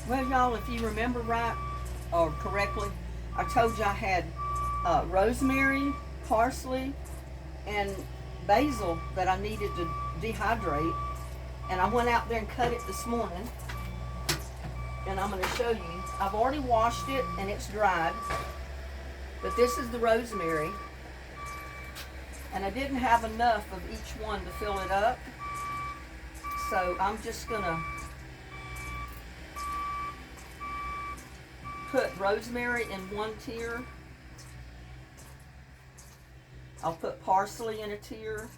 Well, y'all, if you remember right or correctly, I told you I had rosemary, parsley, and basil that I needed to dehydrate. And I went out there and cut it this morning. And I'm going to show you. I've already washed it and it's dried. But this is the rosemary. And I didn't have enough of each one to fill it up. So I'm just going to put rosemary in one tier. I'll put parsley in a tier.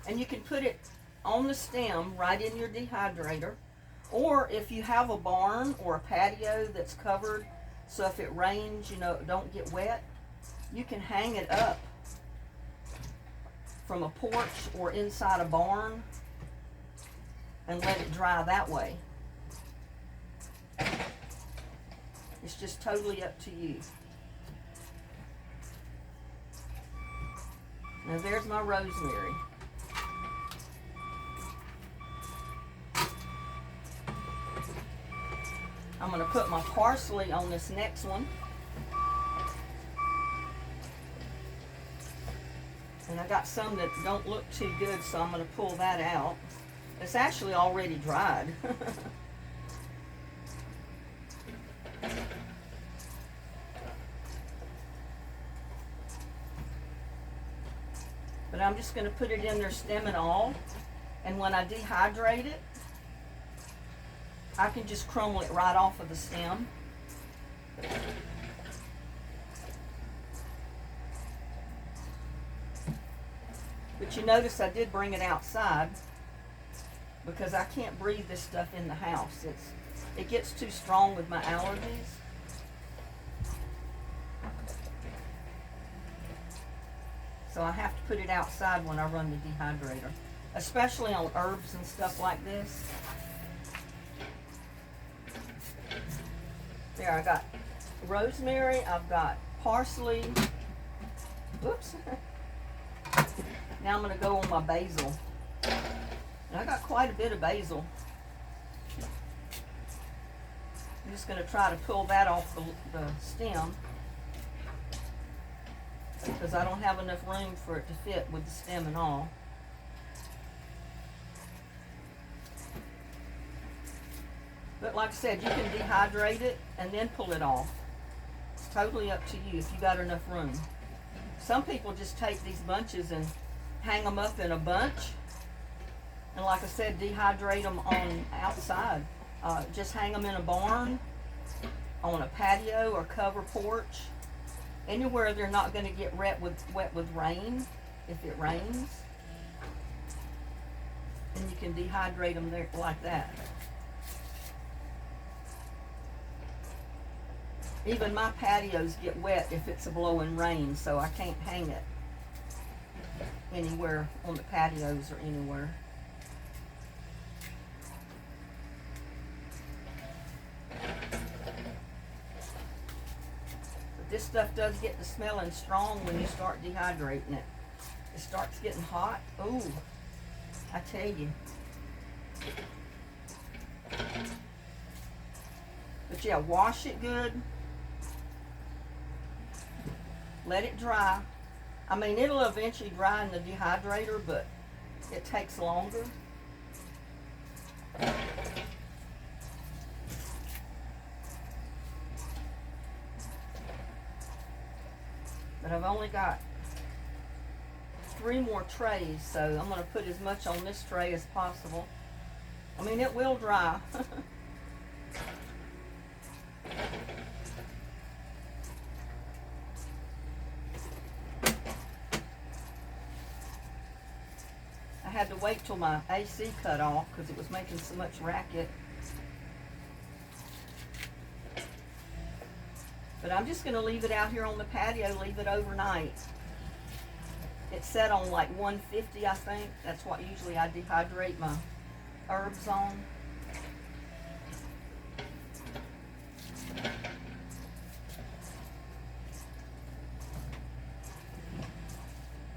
And you can put it on the stem right in your dehydrator. Or if you have a barn or a patio that's covered, so if it rains, you know, don't get wet, you can hang it up from a porch or inside a barn and let it dry that way. It's just totally up to you. Now there's my rosemary. I'm going to put my parsley on this next one. And I got some that don't look too good, so I'm going to pull that out. It's actually already dried. But I'm just going to put it in there stem and all. And when I dehydrate it, I can just crumble it right off of the stem. But you notice I did bring it outside because I can't breathe this stuff in the house. It gets too strong with my allergies. So I have to put it outside when I run the dehydrator, especially on herbs and stuff like this. There, I got rosemary, I've got parsley. Oops. Now I'm going to go on my basil. And I got quite a bit of basil. I'm just going to try to pull that off the stem because I don't have enough room for it to fit with the stem and all. But like I said, you can dehydrate it and then pull it off. It's totally up to you if you got enough room. Some people just take these bunches and hang them up in a bunch. And like I said, dehydrate them on outside. Just hang them in a barn, on a patio or cover porch. Anywhere they're not going to get wet with rain if it rains. And you can dehydrate them there like that. Even my patios get wet if it's a blowing rain, so I can't hang it anywhere on the patios or anywhere. But this stuff does get to smelling strong when you start dehydrating it. It starts getting hot. Ooh, I tell you. But yeah, wash it good. Let it dry. I mean, it'll eventually dry in the dehydrator, but it takes longer. But I've only got 3 more trays, so I'm going to put as much on this tray as possible. I mean, it will dry. I had to wait till my AC cut off because it was making so much racket. But I'm just going to leave it out here on the patio, leave it overnight. It's set on like 150, I think. That's what usually I dehydrate my herbs on.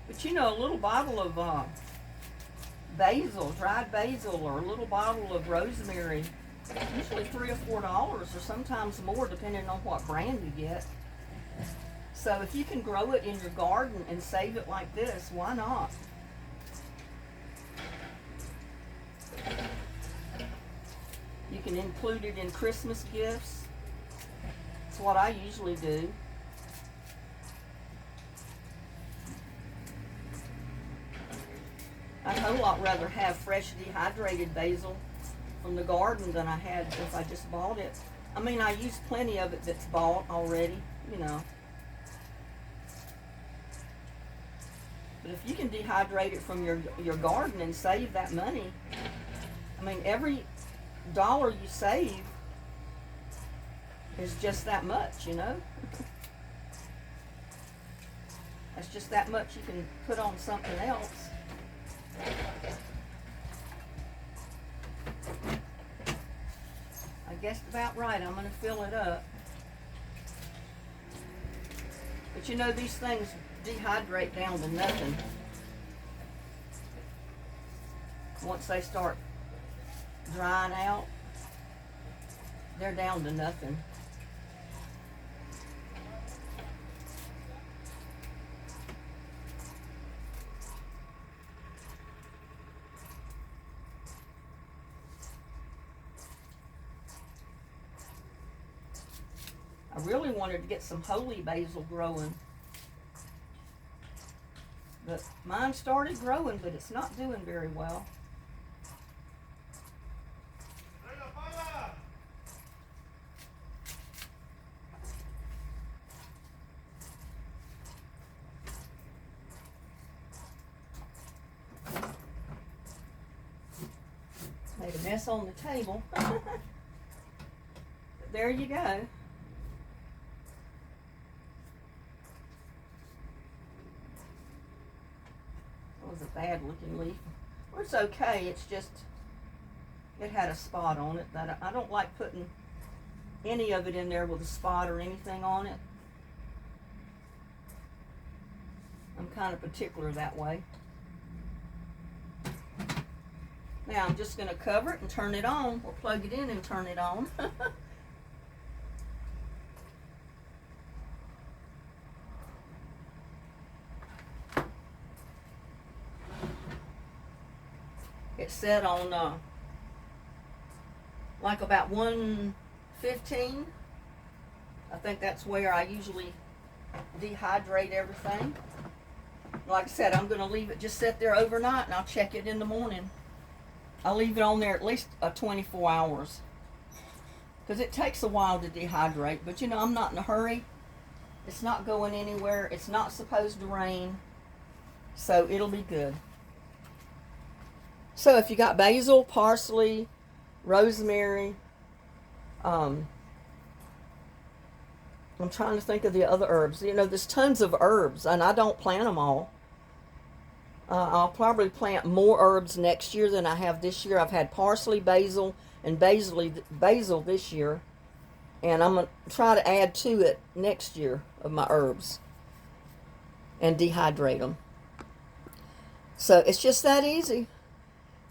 But you know, a little bottle of basil, dried basil, or a little bottle of rosemary Usually $3 or $4, or sometimes more, depending on what brand you get. So if you can grow it in your garden and save it like this, why not? You can include it in Christmas gifts. That's what I usually do. I'd a whole lot rather have fresh dehydrated basil from the garden than I had if I just bought it. I mean, I use plenty of it that's bought already, you know. But if you can dehydrate it from your garden and save that money, I mean, every dollar you save is just that much, you know. That's just that much you can put on something else. I guess about right. I'm going to fill it up. But you know, these things dehydrate down to nothing once they start drying out. They're down to nothing. I really wanted to get some holy basil growing, but mine started growing, but it's not doing very well. Made a mess on the table. But there you go. Was a bad looking leaf. Well, it's okay, it's just it had a spot on it that I don't like putting any of it in there with a spot or anything on it. I'm kind of particular that way. Now I'm just going to cover it and turn it on, or plug it in and turn it on. It's set on like about 115. I think that's where I usually dehydrate everything. Like I said, I'm going to leave it just sit there overnight, and I'll check it in the morning. I'll leave it on there at least 24 hours because it takes a while to dehydrate. But you know, I'm not in a hurry. It's not going anywhere. It's not supposed to rain, so it'll be good. So if you got basil, parsley, rosemary, I'm trying to think of the other herbs. You know, there's tons of herbs, and I don't plant them all. I'll probably plant more herbs next year than I have this year. I've had parsley, basil, and basil this year, and I'm going to try to add to it next year of my herbs and dehydrate them. So it's just that easy.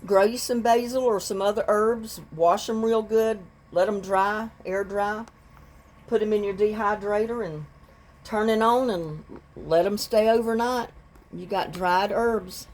Grow you some basil or some other herbs, wash them real good, let them dry, air dry, put them in your dehydrator and turn it on and let them stay overnight. You got dried herbs.